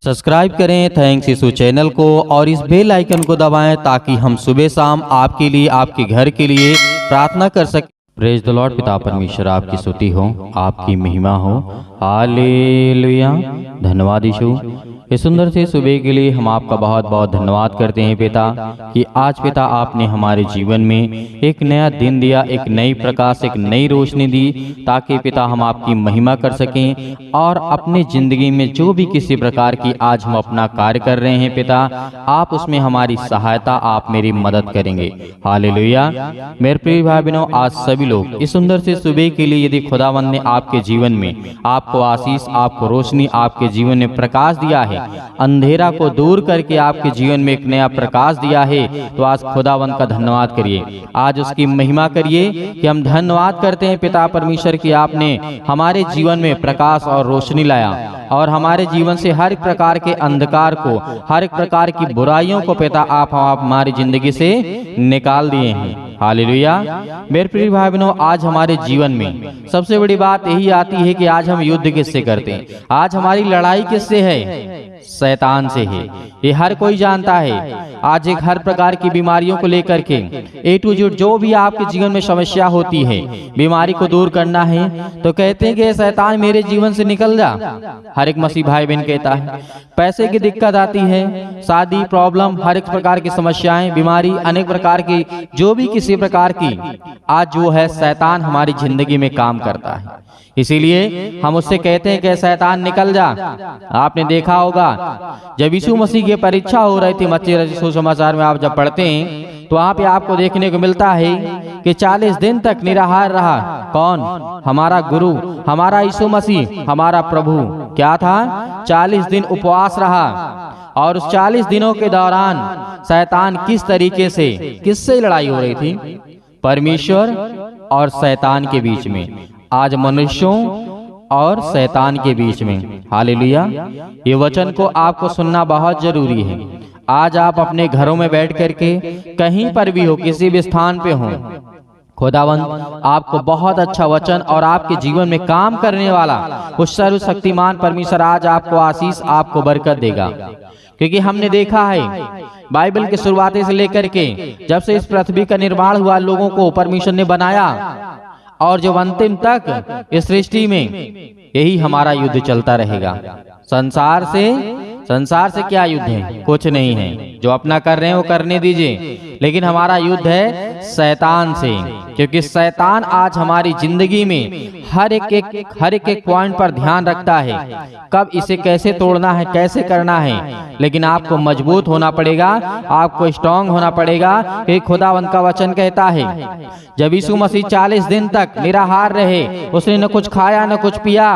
Subscribe करें thanks यीशु channel को और इस बेल आइकन को दबाएं ताकि हम सुबह शाम आपके लिए आपके घर के लिए प्रार्थना कर सकें। Praise the Lord. पिता परमेश्वर आपकी स्तुति हो, आपकी महिमा हो। हालेलुया। धन्यवाद यीशु। इस सुंदर से सुबह के लिए हम आपका बहुत बहुत धन्यवाद करते हैं पिता कि आज पिता आपने हमारे जीवन में एक नया दिन दिया, एक नई प्रकाश, एक नई रोशनी दी ताकि पिता हम आपकी महिमा कर सकें और अपने जिंदगी में जो भी किसी प्रकार की आज हम अपना कार्य कर रहे हैं पिता, आप उसमें हमारी सहायता, आप मेरी मदद करेंगे। हालेलुया। मेरे प्रिय भाई बहनों, आज सभी लोग इस सुंदर से सुबह के लिए यदि खुदावंद ने आपके जीवन में आपको आशीष, आपको रोशनी, आपके जीवन में प्रकाश दिया है, अंधेरा को दूर करके आपके जीवन में एक नया प्रकाश दिया है, तो आज खुदावंद का धन्यवाद करिए, आज उसकी महिमा करिए कि हम धन्यवाद करते हैं पिता परमेश्वर की आपने हमारे जीवन में प्रकाश और रोशनी लाया और हमारे जीवन से हर एक प्रकार के अंधकार को, हर एक प्रकार की बुराइयों को पिता आप हमारी जिंदगी से निकाल दिए हैं। हालेलुया। मेरे प्रिय भाई बहनों, आज हमारे जीवन में सबसे बड़ी बात यही आती है कि आज हम युद्ध किससे करते हैं, आज हमारी लड़ाई किससे है? शैतान से है। ये हर कोई जानता है। आज एक हर प्रकार की बीमारियों को लेकर के ए टू जेड जो भी आपके जीवन में समस्या होती है, बीमारी को दूर करना है तो कहते हैं कि शैतान मेरे जीवन से निकल जा। हर एक मसीह भाई बहन कहता है। पैसे की दिक्कत आती है, शादी प्रॉब्लम, हर एक प्रकार की समस्याएं, बीमारी, अनेक प्रकार की जो भी किसी प्रकार की आज जो है शैतान हमारी जिंदगी में काम करता है। इसीलिए हम उससे कहते हैं कि शैतान निकल जा। आपने देखा होगा जब यीशु मसीह की परीक्षा हो रही थी, मत्ती सुसमाचार में आप जब पढ़ते हैं तो वहाँ पे आपको देखने को मिलता है कि 40 दिन तक निराहार रहा। कौन? हमारा गुरु, हमारा यीशु मसीह, हमारा प्रभु। क्या था? 40 दिन उपवास रहा और उस 40 दिनों के दौरान शैतान किस तरीके से, किससे लड़ाई हो रही थी? परमेश्वर और शैतान के बीच में, आज मनुष्यों और शैतान के बीच में। हालेलुया। ये वचन को आपको सुनना बहुत जरूरी है। आज आप अपने घरों में बैठ करके कहीं पर भी हो, किसी भी स्थान पे हो, खुदावंद आपको बहुत अच्छा वचन और आपके जीवन में काम करने वाला उस सर्वशक्तिमान परमेश्वर आज आपको आशीष, आपको बरकत देगा। क्योंकि हमने देखा है बाइबल के शुरुआती से लेकर के जब से इस पृथ्वी का निर्माण हुआ, लोगों को परमेश्वर ने बनाया और जो अंतिम तक इस सृष्टि में यही हमारा युद्ध चलता रहेगा। संसार से क्या युद्ध है? कुछ नहीं है। जो अपना कर रहे हैं वो करने दीजिए, लेकिन हमारा युद्ध है शैतान से। क्योंकि शैतान आज हमारी जिंदगी में हर एक पॉइंट पर ध्यान रखता है, कब इसे कैसे तोड़ना है, कैसे करना है। लेकिन आपको मजबूत होना पड़ेगा, आपको स्ट्रांग होना पड़ेगा। कि खुदावंद का वचन कहता है जब यीशु मसीह 40 दिन तक निराहार रहे, उसने न कुछ खाया न कुछ पिया।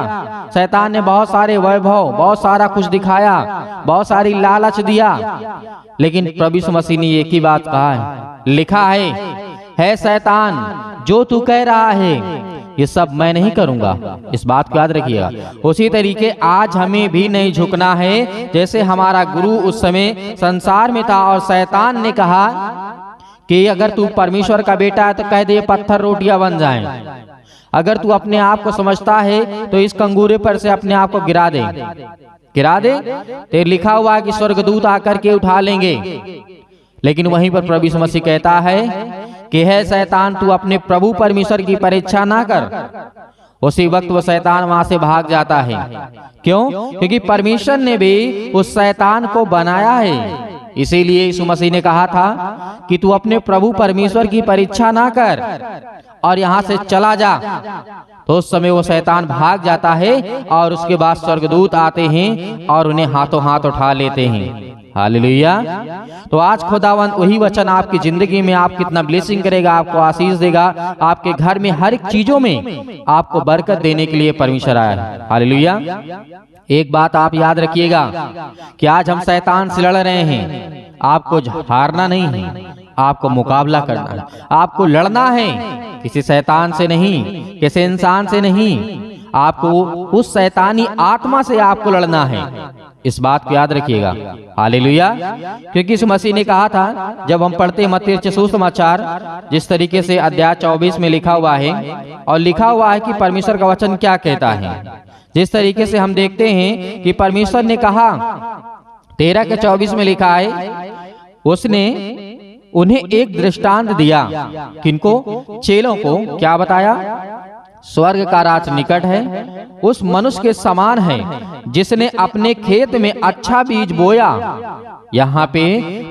शैतान ने बहुत सारे वैभव, बहुत सारा कुछ दिखाया, बहुत सारी लालच दिया, लेकिन प्रभु यीशु मसीह ने एक ही बात कहा है, लिखा है शैतान जो तू कह रहा है ये सब मैं नहीं करूंगा। इस बात को याद रखिएगा। उसी तरीके आज हमें भी नहीं झुकना है। जैसे हमारा गुरु उस समय संसार में था और शैतान ने कहा कि अगर तू परमेश्वर का बेटा है तो कह दे पत्थर रोटियां बन जाएं। अगर तू अपने आप को समझता है तो इस कंगूरे पर से अपने आप को गिरा दे। तो लिखा हुआ है कि स्वर्गदूत आकर के उठा लेंगे। लेकिन वहीं पर प्रभु यीशु मसीह कहता है कि है शैतान तू अपने प्रभु परमेश्वर की परीक्षा ना कर। उसी वक्त वो शैतान वहां से भाग जाता है। क्यों? क्योंकि परमेश्वर ने भी उस शैतान को बनाया है। इसीलिए यीशु मसीह ने कहा था कि तू अपने प्रभु परमेश्वर की परीक्षा ना कर और यहाँ से चला जा। तो उस समय वो शैतान भाग जाता है और उसके बाद स्वर्गदूत आते हैं और उन्हें हाथों हाथ उठा लेते हैं। हालेलुया। तो आज खुदावंद वही वचन आपकी जिंदगी में आप कितना ब्लेसिंग करेगा, आपको आशीष देगा, आपके घर में हर एक चीजों में आपको बरकत देने के लिए परमेश्वर आया है। हालेलुया। एक बात आप याद रखिएगा कि आज हम शैतान से लड़ रहे हैं, आपको हारना नहीं है, आपको मुकाबला करना है, आपको लड़ना है। किसी शैतान से नहीं, किसी इंसान से नहीं, आपको उस शैतानी आत्मा से आपको लड़ना है। इस बात को याद रखिएगा। हालेलुया। क्योंकि इस मसीह ने कहा था, जब हम पढ़ते मत्ती सुसमाचार जिस तरीके से अध्याय 24 में लिखा हुआ है, और लिखा हुआ है कि परमेश्वर का वचन क्या कहता है, जिस तरीके से हम देखते हैं कि परमेश्वर ने कहा 13 के 24 में लिखा है, उसने उन्हें एक दृष्टांत दिया। किनको? चेलों को। क्या बताया? स्वर्ग का राज निकट है, उस मनुष्य के समान है जिसने अपने खेत में अच्छा बीज बोया। यहाँ पे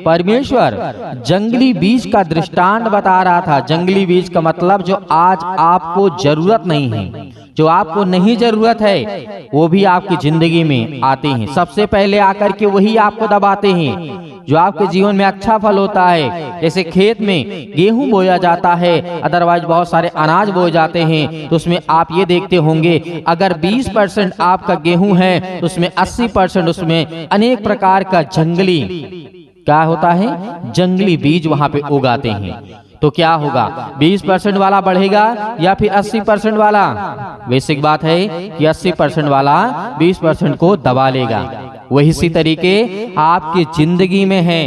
परमेश्वर जंगली बीज का दृष्टांत बता रहा था। जंगली बीज का मतलब जो आज आपको जरूरत नहीं है, जो आपको नहीं जरूरत है, वो भी आपकी जिंदगी में आते हैं। सबसे पहले आकर के वही आपको दबाते हैं जो आपके जीवन में अच्छा फल होता है। जैसे खेत में गेहूं बोया जाता है, अदरवाइज बहुत सारे अनाज बोए जाते हैं, तो उसमें आप ये देखते होंगे अगर 20% आपका गेहूं है तो उसमें 80% उसमें अनेक प्रकार का जंगली क्या होता है, जंगली बीज वहां पे उगाते हैं। तो क्या होगा, 20% वाला बढ़ेगा या फिर 80% वाला? बेसिक बात है कि 80% वाला 20% को दबा लेगा। वही इसी तरीके आपकी जिंदगी में है।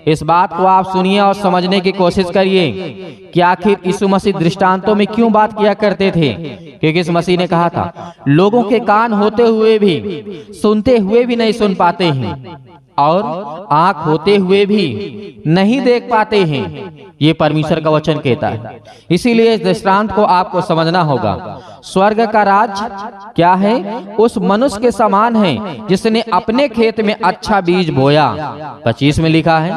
इस बात को आप सुनिए और समझने की कोशिश करिए कि आखिर यीशु मसीह दृष्टांतों में क्यों बात किया करते थे। क्योंकि यीशु मसीह ने कहा था, लोगों के कान होते हुए भी, सुनते हुए भी नहीं सुन पाते हैं, और आंख होते हुए भी नहीं देख पाते हैं। ये परमेश्वर का वचन कहता है। इसीलिए इस दृष्टांत को आपको समझना होगा। स्वर्ग का राज क्या है? उस मनुष्य के समान है जिसने अपने खेत में अच्छा बीज बोया। 25 में लिखा है,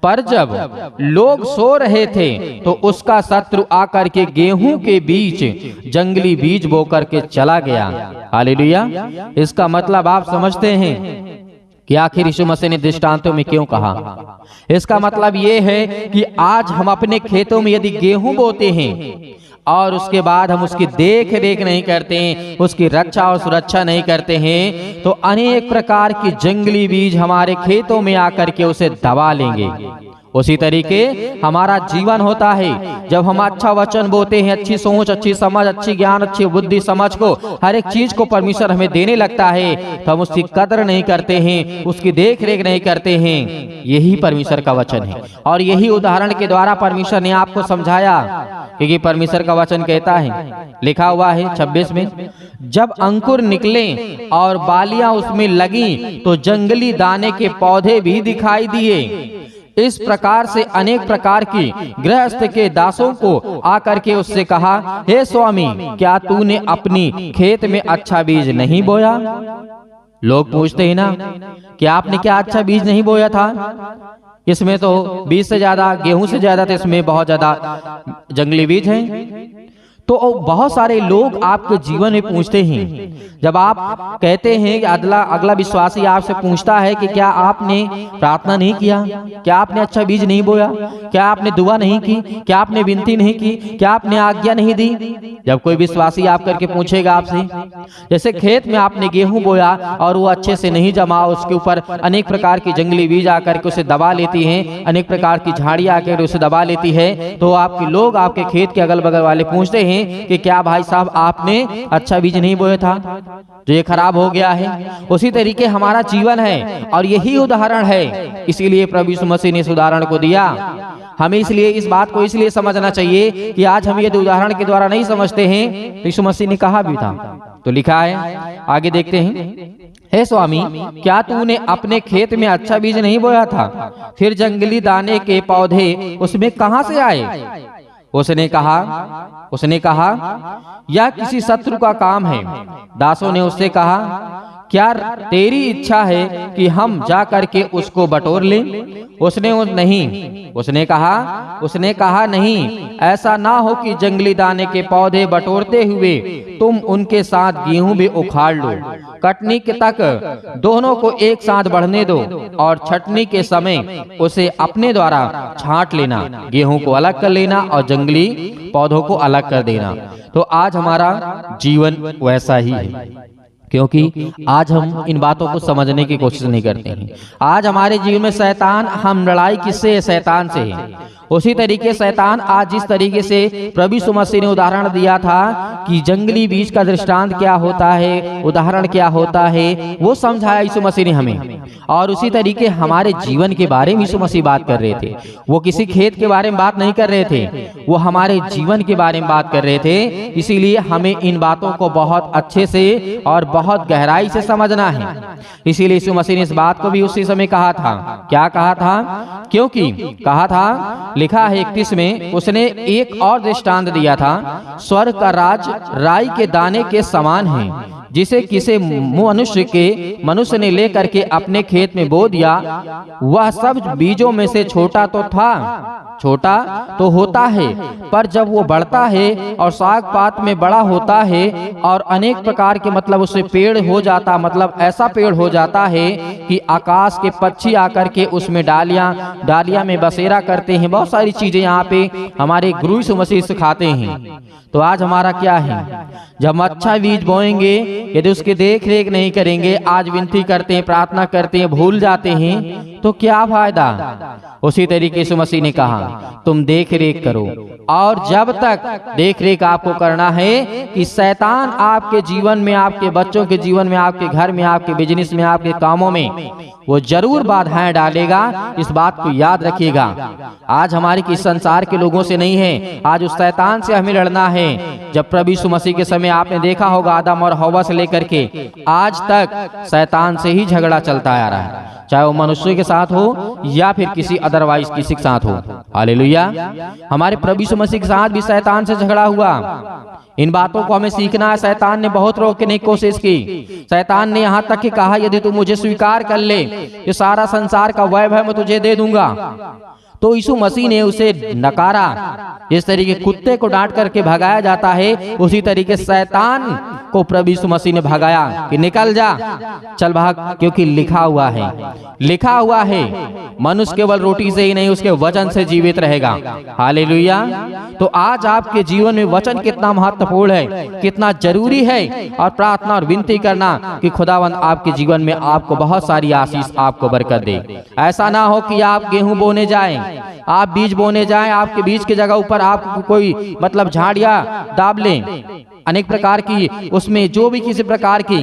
पर जब लोग सो रहे थे तो उसका शत्रु आकर के गेहूं के बीच जंगली बीज बो करके चला गया। हालेलुया। इसका मतलब आप समझते हैं कि आखिर यीशु मसीह ने दृष्टांतों में क्यों कहा। इसका मतलब ये है कि आज हम अपने खेतों में यदि गेहूं बोते हैं और उसके बाद हम उसकी देख रेख नहीं करते हैं, उसकी रक्षा और सुरक्षा नहीं करते हैं, तो अनेक प्रकार की जंगली बीज हमारे खेतों में आकर के उसे दबा लेंगे। उसी तरीके हमारा जीवन होता है। जब हम अच्छा वचन बोते हैं, अच्छी सोच, अच्छी समझ, अच्छी ज्ञान, अच्छी बुद्धि समझ को, हर एक चीज को परमेश्वर हमें देने लगता है, तो हम उसकी कदर नहीं करते हैं, उसकी देख रेख नहीं करते हैं। यही परमेश्वर का वचन है और यही उदाहरण के द्वारा परमेश्वर ने आपको समझाया। क्योंकि परमेश्वर का वचन कहता है, लिखा हुआ है 26 में, जब अंकुर निकले और बालियां उसमें लगी तो जंगली दाने के पौधे भी दिखाई दिए। इस प्रकार से अनेक प्रकार की गृहस्थ के दासों को आकर के उससे कहा, हे स्वामी, क्या तूने अपनी खेत में अच्छा बीज नहीं बोया? लोग पूछते हैं ना कि आपने क्या अच्छा बीज नहीं बोया था? इसमें तो बीज से ज्यादा, गेहूं से ज्यादा, तो इसमें बहुत ज्यादा जंगली बीज हैं। तो बहुत सारे लोग आपके जीवन में पूछते हैं, जब आप कहते हैं कि अगला विश्वासी आपसे पूछता है कि क्या आपने प्रार्थना नहीं किया, क्या आपने अच्छा बीज नहीं बोया, क्या आपने दुआ नहीं की, क्या आपने विनती नहीं की, क्या आपने आज्ञा नहीं दी। जब कोई विश्वासी आप करके पूछेगा आपसे, जैसे खेत में आपने गेहूं बोया और वो अच्छे से नहीं जमा, उसके ऊपर अनेक प्रकार की जंगली बीज आकर के उसे दबा लेती हैं, अनेक प्रकार की झाड़ियां आकर उसे दबा लेती है, तो आपके लोग आपके खेत के अगल बगल वाले पूछते हैं कि क्या भाई साहब आपने अच्छा बीज नहीं बोया था, जो ये खराब हो गया है। उसी तरीके हमारा जीवन है और यही उदाहरण है। इसीलिए प्रभु यीशु मसीह ने इस उदाहरण को दिया। हमें इसलिए इस बात को इसलिए समझना चाहिए कि आज हम यदि उदाहरण के द्वारा नहीं समझते हैं तो यीशु मसीह ने कहा भी था। तो लिखा है, आगे देखते हैं, हे स्वामी, क्या तूने अपने खेत में अच्छा बीज नहीं बोया था? फिर जंगली दाने के पौधे उसमें कहां से आए? उसने कहा यह किसी शत्रु का काम है। दासों ने उससे कहा, क्या तेरी इच्छा है कि हम जा करके उसको बटोर लें? उसने कहा नहीं, ऐसा ना हो कि जंगली दाने के पौधे बटोरते हुए तुम उनके साथ गेहूं भी उखाड़ लो। कटनी के तक दोनों को एक साथ बढ़ने दो और छटनी के समय उसे अपने द्वारा छांट लेना, गेहूं को अलग कर लेना और जंगली पौधों को अलग कर देना। तो आज हमारा जीवन वैसा ही है, क्योंकि आज हम इन बातों को समझने की कोशिश नहीं करते हैं। आज हमारे जीवन में शैतान, हम लड़ाई किससे है? शैतान से है। उसी तरीके शैतान आज जिस तरीके से प्रभु यीशु मसीह ने उदाहरण दिया था कि जंगली बीज का दृष्टांत क्या होता है, उदाहरण क्या होता है, वो समझाया यीशु मसीह ने हमें। और उसी तरीके हमारे जीवन के बारे में यीशु मसीह बात कर रहे थे। वो किसी खेत के बारे में बात नहीं कर रहे थे, वो हमारे जीवन के बारे में बात कर रहे थे। इसीलिए हमें इन बातों को बहुत अच्छे से और बहुत गहराई से समझना है। इसीलिए यीशु मसीह ने इस बात को भी उसी समय कहा था। क्या कहा था? क्योंकि कहा था, लिखा है 31 में, उसने एक और दृष्टांत दिया था, स्वर्ग का राज राई के दाने के समान है, जिसे किसी मनुष्य ने लेकर के अपने खेत में बो दिया। वह सब बीजों में से छोटा तो होता है, पर जब वो बढ़ता है और साग पात में बड़ा होता है और अनेक प्रकार के मतलब उससे पेड़ हो जाता, मतलब ऐसा पेड़ हो जाता है कि आकाश के पक्षी आकर के उसमें डालियां में बसेरा करते हैं। बहुत सारी चीजें यहाँ पे हमारे गुरु यीशु मसीह सिखाते हैं। तो आज हमारा क्या है? जब हम अच्छा बीज बोएंगे, यदि उसकी देख रेख नहीं करेंगे, आज विनती करते हैं, प्रार्थना करते हैं, भूल जाते हैं, तो क्या फायदा? उसी तरीके से मसीह ने कहा, तुम देख रेख करो। और जब तक देख रेख आपको करना है कि शैतान आपके जीवन में, आपके बच्चों के जीवन में, आपके घर में, आपके बिजनेस में, आपके कामों में वो जरूर बाधाएं डालेगा। इस बात को याद रखिएगा। आज हमारी किस संसार के लोगों से नहीं है, आज उस शैतान से हमें लड़ना है। जब प्रभु यीशु मसीह के समय आपने देखा होगा, आदम और हव्वा से लेकर के आज तक शैतान से ही झगड़ा चलता आ रहा है, चाहे वो मनुष्य के साथ हो या फिर किसी अदरवाइज किसी के साथ हो। हालेलुया। हमारे प्रभु यीशु मसीह के साथ भी शैतान से झगड़ा हुआ। इन बातों को हमें सीखना है। शैतान ने बहुत रोकने की कोशिश की। शैतान ने यहाँ तक कि कहा, यदि तू मुझे स्वीकार कर ले तो सारा संसार का वैभव मैं तुझे दे दूंगा। तो यीशु मसीह ने उसे नकारा। जिस तरीके कुत्ते को डांट करके भगाया जाता है, उसी तरीके शैतान को प्रभु यीशु मसीह ने भगाया कि निकल जा, चल भाग, क्योंकि लिखा हुआ है मनुष्य केवल रोटी से ही नहीं, उसके वचन से जीवित रहेगा। हालेलुया। तो आज आपके जीवन में वचन कितना महत्वपूर्ण है, कितना जरूरी है, और प्रार्थना और विनती करना कि खुदावंद आपके जीवन में आपको बहुत सारी आशीष, आपको बरकत दे। ऐसा ना हो कि आप गेहूं बोने जाएं, आप बीज बोने जाएं, आपके बीज की जगह ऊपर आप कोई मतलब झाड़ियां दाब लें, अनेक प्रकार की उसमें जो भी किसी प्रकार की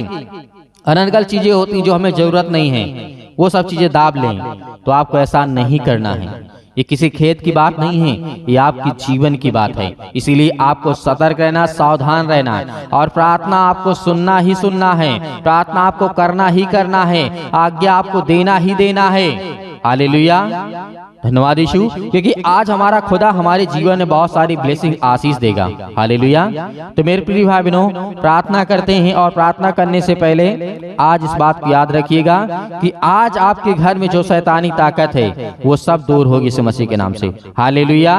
अनर्गल चीजें होती जो हमें जरूरत नहीं है, वो सब चीजें दाब लें। तो आपको ऐसा नहीं करना है। ये किसी खेत की बात नहीं है, ये आपकी जीवन की बात है। इसीलिए आपको सतर्क रहना, सावधान रहना, और प्रार्थना आपको सुनना ही सुनना है, प्रार्थना आपको करना ही करना है, आज्ञा आपको देना ही देना है। हालेलुया। धन्यवाद यीशु, क्योंकि आज हमारा खुदा हमारे जीवन में बहुत सारी ब्लेसिंग, आशीष देगा। हालेलुया। तो मेरे प्रिय भाई बहनों, प्रार्थना करते हैं, और प्रार्थना करने से पहले आज इस बात को याद रखिएगा कि आज आपके घर में जो शैतानी ताकत है वो सब दूर होगी यीशु मसीह के नाम से। हालेलुया।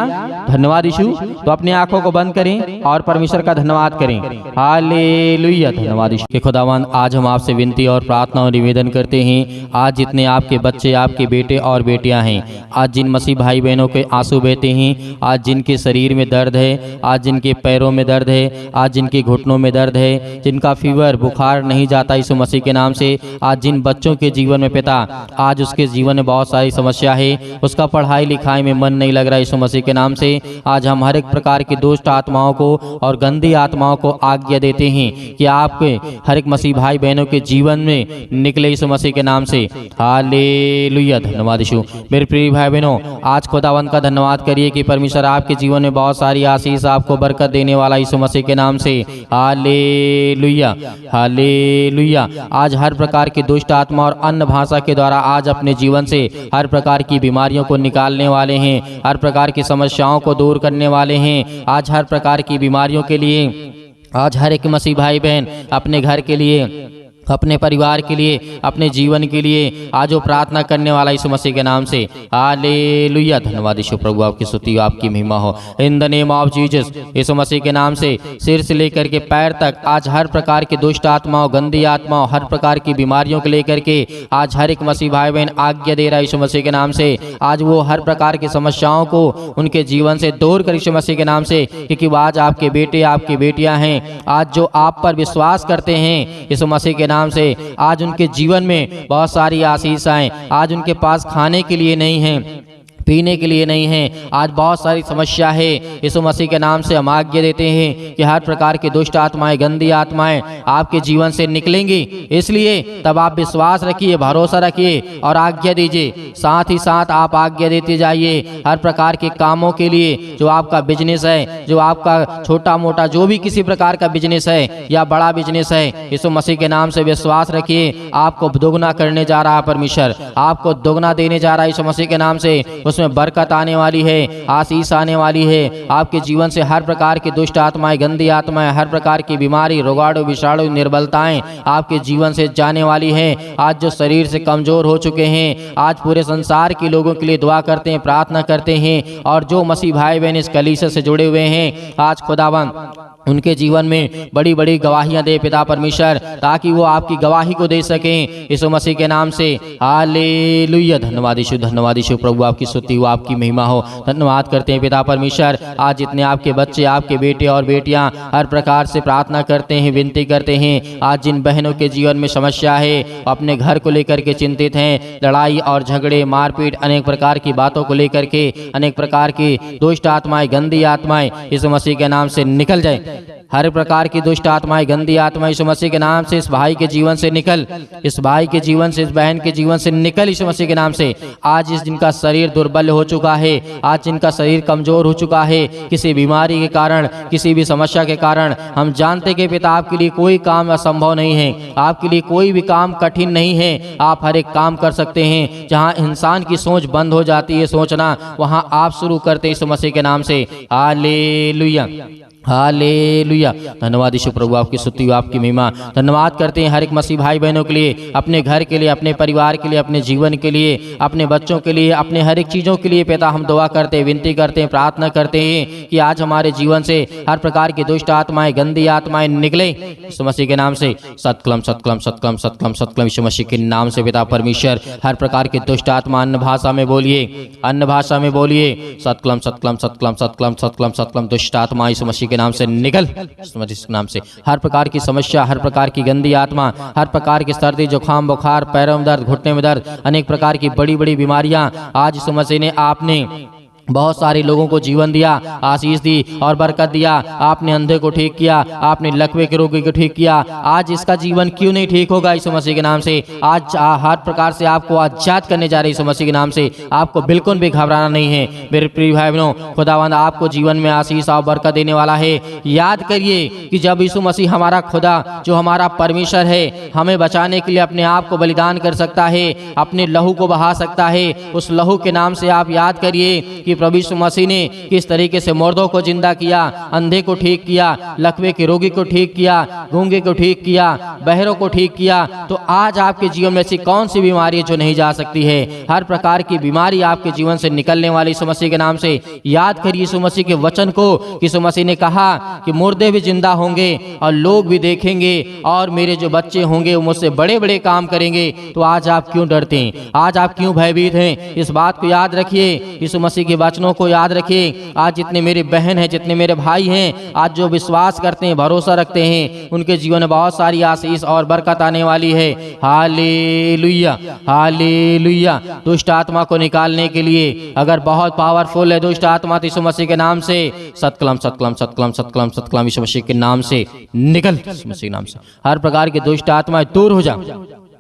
धन्यवाद यीशु। तो अपनी आंखों को बंद करें और परमेश्वर का धन्यवाद करें। हालेलुया। धन्यवाद यीशु के खुदावन, आज हम आपसे विनती और प्रार्थना और निवेदन करते हैं। आज जितने आपके बच्चे, आपके बेटे और बेटियां हैं, आज जिन मसीह भाई बहनों के आंसू बहते हैं, आज जिनके शरीर में दर्द है, आज जिनके पैरों में दर्द है, आज जिनके घुटनों में दर्द है, जिनका फीवर, बुखार नहीं जाता यीशु मसीह के नाम से, आज जिन बच्चों के जीवन में पिता, आज उसके जीवन में बहुत सारी समस्या है, उसका पढ़ाई लिखाई में मन नहीं लग रहा यीशु मसीह के नाम से, आज हम हर एक प्रकार की दुष्ट आत्माओं को और गंदी आत्माओं को आज्ञा देते हैं कि आपके हर एक मसीह भाई बहनों के जीवन में निकले यीशु मसीह के नाम से। हालेलुया। धन्यवाद यीशु। मेरे प्रिय भाई बहनों, आज खुदावंत का धन्यवाद करिए कि परमेश्वर आपके जीवन में बहुत सारी आशीष, आपको बरकत देने वाला यीशु मसीह के नाम से। हालेलुया। हालेलुया। आज हर प्रकार की दुष्ट आत्मा और अन्य भाषा के द्वारा आज अपने जीवन से हर प्रकार की बीमारियों को निकालने वाले हैं, हर प्रकार की समस्याओं को दूर करने वाले हैं। आज हर प्रकार की बीमारियों के लिए आज हर एक मसीह भाई बहन अपने घर के लिए, अपने परिवार के लिए, अपने जीवन के लिए आज वो प्रार्थना करने वाला यीशु मसीह के नाम से। हालेलुया। धन्यवाद यीशु प्रभु, आपकी स्तुति, आपकी महिमा हो। In the name of Jesus, यीशु मसीह के नाम से सिर से लेकर के पैर तक आज हर प्रकार की दुष्ट आत्माओं, गंदी आत्माओं, हर प्रकार की बीमारियों को लेकर के आज हर एक मसीह भाई बहन आज्ञा दे रहा है यीशु मसीह के नाम से। आज वो हर प्रकार की समस्याओं को उनके जीवन से दूर कर यीशु मसीह के नाम से, क्योंकि वो आज आपके बेटे, आपकी बेटियां हैं, आज जो आप पर विश्वास करते हैं यीशु मसीह के नाम से, आज उनके जीवन में बहुत सारी आशीष आए। आज उनके पास खाने के लिए नहीं है, पीने के लिए नहीं है। आज बहुत सारी समस्या है। यीशु मसीह के नाम से हम आज्ञा देते हैं कि हर प्रकार की दुष्ट आत्माएं, गंदी आत्माएं आपके जीवन से निकलेंगी। इसलिए तब आप विश्वास रखिए, भरोसा रखिए और आज्ञा दीजिए। साथ ही साथ आप आज्ञा देते जाइए हर प्रकार के कामों के लिए। जो आपका बिजनेस है, जो आपका छोटा मोटा जो भी किसी प्रकार का बिजनेस है या बड़ा बिजनेस है, यीशु मसीह के नाम से विश्वास रखिए। आपको दोगुना करने जा रहा है परमेश्वर, आपको दोगुना देने जा रहा है यीशु मसीह के नाम से। उसमें बरकत आने वाली है, आशीष आने वाली है। आपके जीवन से हर प्रकार की दुष्ट आत्माएं, गंदी आत्माएं, हर प्रकार की बीमारी, रोगाणु, विषाणु, निर्बलताएं आपके जीवन से जाने वाली है। आज जो शरीर से कमजोर हो चुके हैं, आज पूरे संसार के लोगों के लिए दुआ करते हैं, प्रार्थना करते हैं। और जो मसीह भाई बहन इस कलीसिया से जुड़े हुए हैं, आज खुदावंद उनके जीवन में बड़ी बड़ी गवाहियां दे पिता परमेश्वर, ताकि वो आपकी गवाही को दे सकें यीशु मसीह के नाम से। हालेलुया। धन्यवाद यीशु, धन्यवाद यीशु। प्रभु आपकी स्तुति हो, आपकी महिमा हो। धन्यवाद करते हैं पिता परमेश्वर। आज जितने आपके बच्चे, आपके बेटे और बेटियां हर प्रकार से प्रार्थना करते हैं, विनती करते हैं, आज जिन बहनों के जीवन में समस्या है, अपने घर को लेकर के चिंतित हैं, लड़ाई और झगड़े, मारपीट, अनेक प्रकार की बातों को लेकर के, अनेक प्रकार की दुष्ट आत्माएं, गंदी आत्माएं यीशु मसीह के नाम से निकल जाए। हर प्रकार की दुष्ट आत्माएं, गंदी आत्माएं यीशु मसीह के नाम से इस भाई के जीवन से निकल, इस भाई के जीवन से, इस बहन के जीवन से निकल यीशु मसीह के नाम से। आज इस जिनका शरीर दुर्बल हो चुका है, आज जिनका शरीर कमजोर हो चुका है किसी बीमारी के कारण, किसी भी समस्या के कारण, हम जानते कि पिता आपके लिए कोई काम असंभव नहीं है, आपके लिए कोई भी काम कठिन नहीं है। आप हर एक काम कर सकते हैं। जहाँ इंसान की सोच बंद हो जाती है सोचना, वहाँ आप शुरू करते यीशु मसीह के नाम से। Hallelujah, hallelujah. धन्यवाद यीशु। प्रभु आपकी स्तुति हो, आपकी महिमा। धन्यवाद करते हैं हर एक मसीह भाई बहनों के लिए, अपने घर के लिए, अपने परिवार के लिए, अपने जीवन के लिए, अपने बच्चों के लिए, अपने हर एक चीज़ों के लिए पिता हम दुआ करते हैं, विनती करते हैं, प्रार्थना करते हैं कि आज हमारे जीवन से हर प्रकार की दुष्ट आत्माएं, गंदी आत्माएं निकले यीशु मसीह के नाम से। सतकलम सतकलम सतकलम सतकलम सतकलम यीशु मसीह के नाम से पिता परमेश्वर। हर प्रकार की दुष्ट आत्मा अन्य भाषा में बोलिए, अन्य भाषा में बोलिए। सतकलम सतकलम सतकलम सतकलम सतकलम सतकलम दुष्ट आत्मा यीशु मसीह के नाम से निकल यीशु मसीह के नाम से। हर प्रकार की समस्या, हर प्रकार की गंदी आत्मा, हर प्रकार की सर्दी, जुकाम, बुखार, पैरों में दर्द, घुटने में दर्द, अनेक प्रकार की बड़ी बड़ी बीमारियां, आज यीशु मसीह ने आपने बहुत सारे लोगों को जीवन दिया, आशीष दी और बरकत दिया। आपने अंधे को ठीक किया, आपने लकवे के रोगी को ठीक किया। आज इसका जीवन क्यों नहीं ठीक होगा यीशु मसीह के नाम से। आज हर प्रकार से आपको आजाद करने जा रहे यीशु मसीह के नाम से। आपको बिल्कुल भी घबराना नहीं है मेरे प्रिय भाई बहनों। खुदावंद आपको जीवन में आशीष और बरकत देने वाला है। याद करिए कि जब यीशु मसीह हमारा खुदा, जो हमारा परमेश्वर है, हमें बचाने के लिए अपने आप को बलिदान कर सकता है, अपने लहू को बहा सकता है, उस लहू के नाम से आप याद करिए कि प्रभु यीशु मसीह ने किस तरीके से मुर्दों को जिंदा किया, अंधे को ठीक किया, लकवे के रोगी को ठीक किया, गूंगे को ठीक किया, बहरों को ठीक किया। तो आज आपके जीवन में ऐसी कौन सी बीमारी है जो नहीं जा सकती है। हर प्रकार की बीमारी आपके जीवन से निकलने वाली यीशु मसीह के नाम से। याद करिए यीशु मसीह के वचन को। यीशु मसीह ने कहा कि मुर्दे भी जिंदा होंगे और लोग भी देखेंगे और मेरे जो बच्चे होंगे वो मुझसे बड़े बड़े काम करेंगे। तो आज आप क्यों डरते हैं, आज आप क्यों भयभीत हैं। इस बात को याद रखिए, यीशु मसीह के वचनों को याद रखिए। आज जितने मेरे बहन हैं, जितने मेरे भाई हैं, आज जो विश्वास करते हैं, भरोसा रखते हैं, उनके जीवन में बहुत सारी आशीष और बरकत आने वाली है। Hallelujah, hallelujah. दुष्ट आत्मा को निकालने के लिए अगर बहुत पावरफुल है दुष्ट आत्मा, तो यीशु मसीह के नाम से सतकलम सतकलम सतकलम सतकलम सतकलम यीशु मसीह के नाम से निकल, यीशु मसीह के नाम से हर प्रकार की दुष्ट आत्माएं दूर हो जा।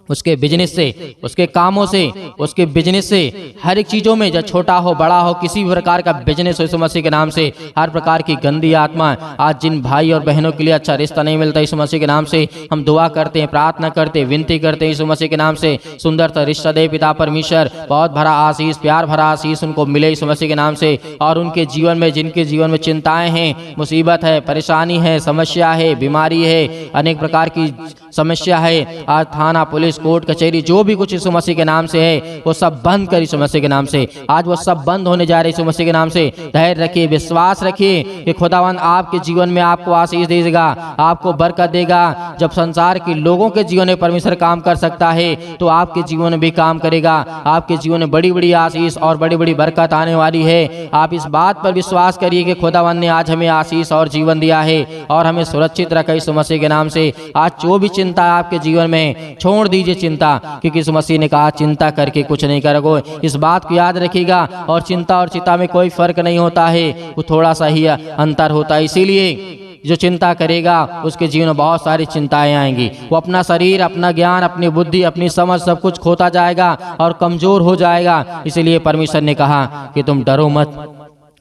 उसके बिजनेस से, उसके कामों से, उसके बिजनेस से, हर एक चीज़ों में, जब छोटा हो बड़ा हो, किसी भी प्रकार का बिजनेस हो, यीशु मसीह के नाम से हर प्रकार की गंदी आत्मा, आज जिन भाई और बहनों के लिए अच्छा रिश्ता नहीं मिलता, यीशु मसीह के नाम से हम दुआ करते हैं, प्रार्थना करते हैं, विनती करते हैं यीशु मसीह के नाम से सुंदर सा रिश्ता दे पिता परमेश्वर। बहुत भरा आशीष, प्यार भरा आशीष उनको मिले यीशु मसीह के नाम से। और उनके जीवन में, जिनके जीवन में चिंताएं हैं, मुसीबत है, परेशानी है, समस्या है, बीमारी है, अनेक प्रकार की समस्या है, आज थाना, पुलिस, कोर्ट कचहरी, जो भी कुछ यीशु मसीह के नाम से है वो सब बंद कर यीशु मसीह के नाम से। आज वो सब बंद होने जा रहे यीशु मसीह के नाम से। धैर्य रखिए, विश्वास रखिए कि खुदावंद आपके जीवन में आपको आशीष देगा, आपको बरकत देगा। जब संसार के लोगों के जीवन में परमेश्वर काम कर सकता है तो आपके जीवन में भी काम करेगा। आपके जीवन में बड़ी बड़ी आशीष और बड़ी बड़ी बरकत आने वाली है। आप इस बात पर विश्वास करिए कि खुदावंद ने आज हमें आशीष और जीवन दिया है और हमें सुरक्षित रखा यीशु मसीह के नाम से। आज जो भी चिंता आपके जीवन में, छोड़ दीजिए चिंता, क्योंकि यीशु मसीह ने कहा चिंता करके कुछ नहीं करोगे। इस बात को याद रखिएगा। और चिंता और चिंता में कोई फर्क नहीं होता है, वो थोड़ा सा ही अंतर होता है। इसीलिए जो चिंता करेगा उसके जीवन में बहुत सारी चिंताएं आएंगी। वो अपना शरीर, अपना ज्ञान, अपनी बुद्धि, अपनी समझ सब कुछ खोता जाएगा और कमजोर हो जाएगा। इसलिए परमेश्वर ने कहा कि तुम डरो मत,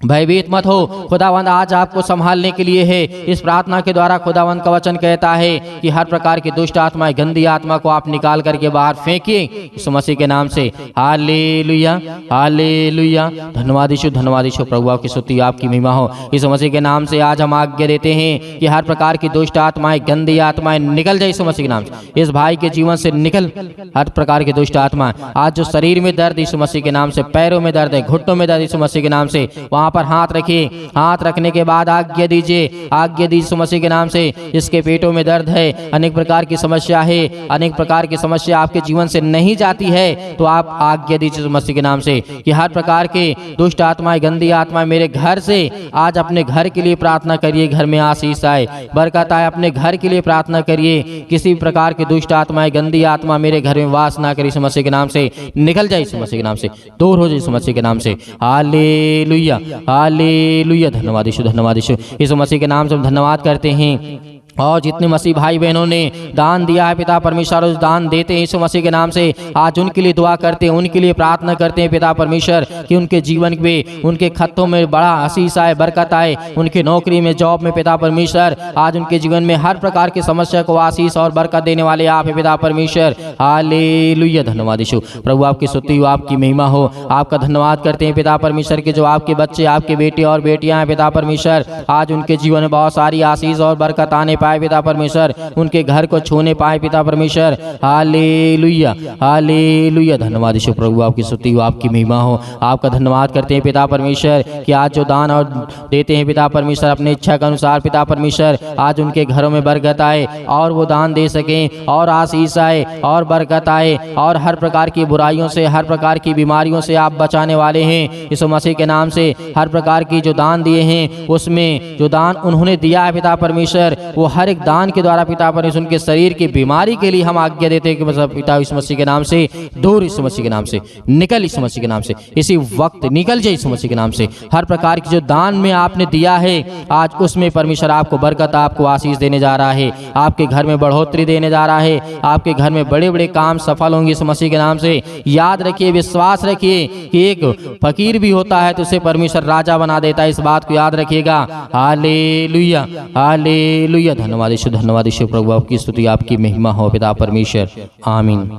भयभीत मत हो। खुदावंद आज आपको संभालने के लिए है। इस प्रार्थना के द्वारा खुदावंद का वचन कहता है कि हर प्रकार की दुष्ट आत्मा, गंदी आत्मा को आप निकाल करके बाहर फेंकिए यीशु मसीह के नाम से। Hallelujah, hallelujah. धन्यवाद यीशु, धन्यवाद यीशु। प्रभु आपकी स्तुति, आपकी महिमा हो। यीशु मसीह के नाम से आज हम आज्ञा देते हैं कि हर प्रकार की दुष्ट आत्माएं, गंदी आत्माएं निकल जाए यीशु मसीह के नाम से। इस भाई के जीवन से निकल हर प्रकार की दुष्ट आत्मा। आज जो शरीर में दर्द यीशु मसीह के नाम से, पैरों में दर्द है, घुटनों में दर्द यीशु मसीह के नाम से, वहां पर हाथ रखिए। हाथ रखने के बाद आज्ञा दीजिए, आज्ञा दीजिए यीशु मसीह के नाम से। जिसके पेटों में दर्द है, अनेक प्रकार की समस्या है, अनेक प्रकार की समस्या आपके जीवन से नहीं जाती है, तो आप आज्ञा दीजिए यीशु मसीह के नाम से कि हर प्रकार के दुष्ट आत्माएं, गंदी आत्माएं मेरे घर से आज अपने घर के लिए प्रार्थना करिए। घर में आशीष आए, बरकत आए। अपने घर के लिए प्रार्थना करिए। किसी भी प्रकार की दुष्ट आत्माएं, गंदी आत्मा मेरे घर में वास ना करे यीशु मसीह के नाम से। निकल जाए यीशु मसीह के नाम से, दूर हो जाए यीशु मसीह के नाम से। Hallelujah, hallelujah. धन्यवाद यीशु, धन्यवाद यीशु। यीशु मसीह के नाम से हम धन्यवाद करते हैं। और जितने मसीह भाई बहनों ने दान दिया है पिता परमेश्वर, उस दान देते हैं यीशु मसीह के नाम से। आज उनके लिए दुआ करते हैं, उनके लिए प्रार्थना करते हैं पिता परमेश्वर कि उनके जीवन में, उनके खतों में बड़ा आशीष आए, बरकत आए। उनकी नौकरी में, जॉब में पिता परमेश्वर आज उनके जीवन में हर प्रकार की समस्या को आशीष और बरकत देने वाले आप है पिता परमेश्वर। हालेलुया, धन्यवाद यीशु। प्रभु आपकी स्तुति हो, आपकी महिमा हो। आपका धन्यवाद करते हैं पिता परमेश्वर के जो आपके बच्चे, आपके बेटे और बेटियां हैं पिता परमेश्वर, आज उनके जीवन में बहुत सारी आशीष और बरकत आने पाए पिता परमेश्वर, उनके घर को छूने पाए पिता परमेश्वर। Hallelujah, hallelujah. धन्यवाद यीशु। प्रभु आपकी स्तुति हो, आपकी महिमा हो। आपका धन्यवाद करते हैं पिता परमेश्वर कि आज जो दान और देते हैं पिता परमेश्वर अपने इच्छा के अनुसार पिता परमेश्वर, आज उनके घरों में बरकत आए और वो दान दे सकें और आशीष आए और बरकत आए और हर प्रकार की बुराइयों से, हर प्रकार की बीमारियों से आप बचाने वाले हैं यीशु मसीह के नाम से। हर प्रकार की जो दान दिए हैं, उसमें जो दान उन्होंने दिया है पिता परमेश्वर, वो हर एक दान के द्वारा पिता परमेश्वर उनके शरीर की बीमारी के लिए हम आज्ञा देते हैं कि मतलब पिता यीशु मसीह के नाम से दूर, यीशु मसीह के नाम से निकल, यीशु मसीह के नाम से इसी वक्त निकल जाए यीशु मसीह के नाम से। हर प्रकार की जो दान में आपने दिया है आज उसमें परमेश्वर आपको बरकत, आपको आशीष देने जा रहा है। आपके घर में बढ़ोतरी देने जा रहा है। आपके घर में बड़े बड़े काम सफल होंगे यीशु मसीह के नाम से। याद रखिए, विश्वास रखिए कि एक फकीर भी होता है तो उसे परमेश्वर राजा बना देता है। इस बात को याद रखिएगा। Hallelujah, hallelujah. धन्यवाद यीशु, धन्यवाद यीशु। प्रभु आपकी स्तुति, आपकी महिमा हो पिता परमेश्वर। आमीन।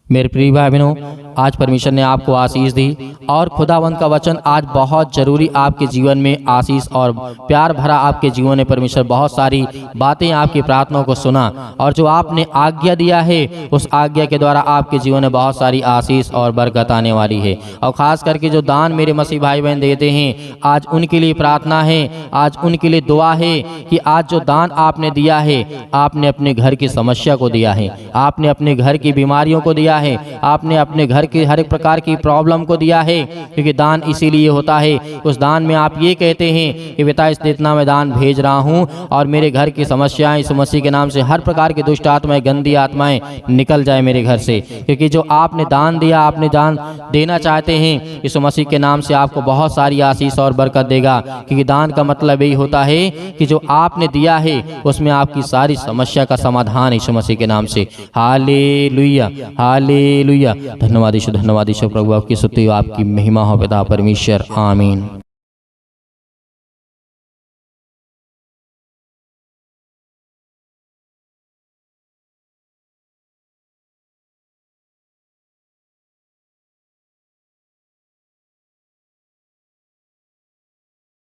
मेरे प्रिय भाई बहनों, आज परमेश्वर ने आपको आशीष दी और खुदावंत का वचन आज बहुत जरूरी आपके जीवन में आशीष और प्यार भरा आपके जीवन में परमेश्वर बहुत सारी बातें आपकी प्रार्थनाओं को सुना और जो आपने आज्ञा दिया है उस आज्ञा के द्वारा आपके जीवन में बहुत सारी आशीष और बरकत आने वाली है। और खास करके जो दान मेरे मसीह भाई बहन देते हैं आज उनके लिए प्रार्थना है, आज उनके लिए दुआ है कि आज जो दान आपने दिया है, आपने अपने घर की समस्या को दिया है, आपने अपने घर की बीमारियों को दिया है, आपने अपने घर की हर एक प्रकार की प्रॉब्लम को दिया है। क्योंकि दान इसीलिए होता है, उस दान में आप ये कहते हैं कि बेटा इतना मैं दान भेज रहा हूँ और मेरे घर की समस्याएं यीशु मसीह के नाम से, हर प्रकार की दुष्ट आत्माएं, गंदी आत्माएं निकल जाए मेरे घर से। क्योंकि जो आपने दान दिया, आपने दान देना चाहते हैं, यीशु मसीह के नाम से आपको बहुत सारी आशीष और बरकत देगा। क्योंकि दान का मतलब यही होता है कि जो आपने दिया है उसमें आपकी सारी समस्या का समाधान यीशु मसीह के नाम से। Hallelujah, hallelujah. धन्यवाद यीशु, धन्यवाद यीशु। प्रभु आपकी स्तुति, आपकी महिमा हो पिता परमेश्वर। आमीन।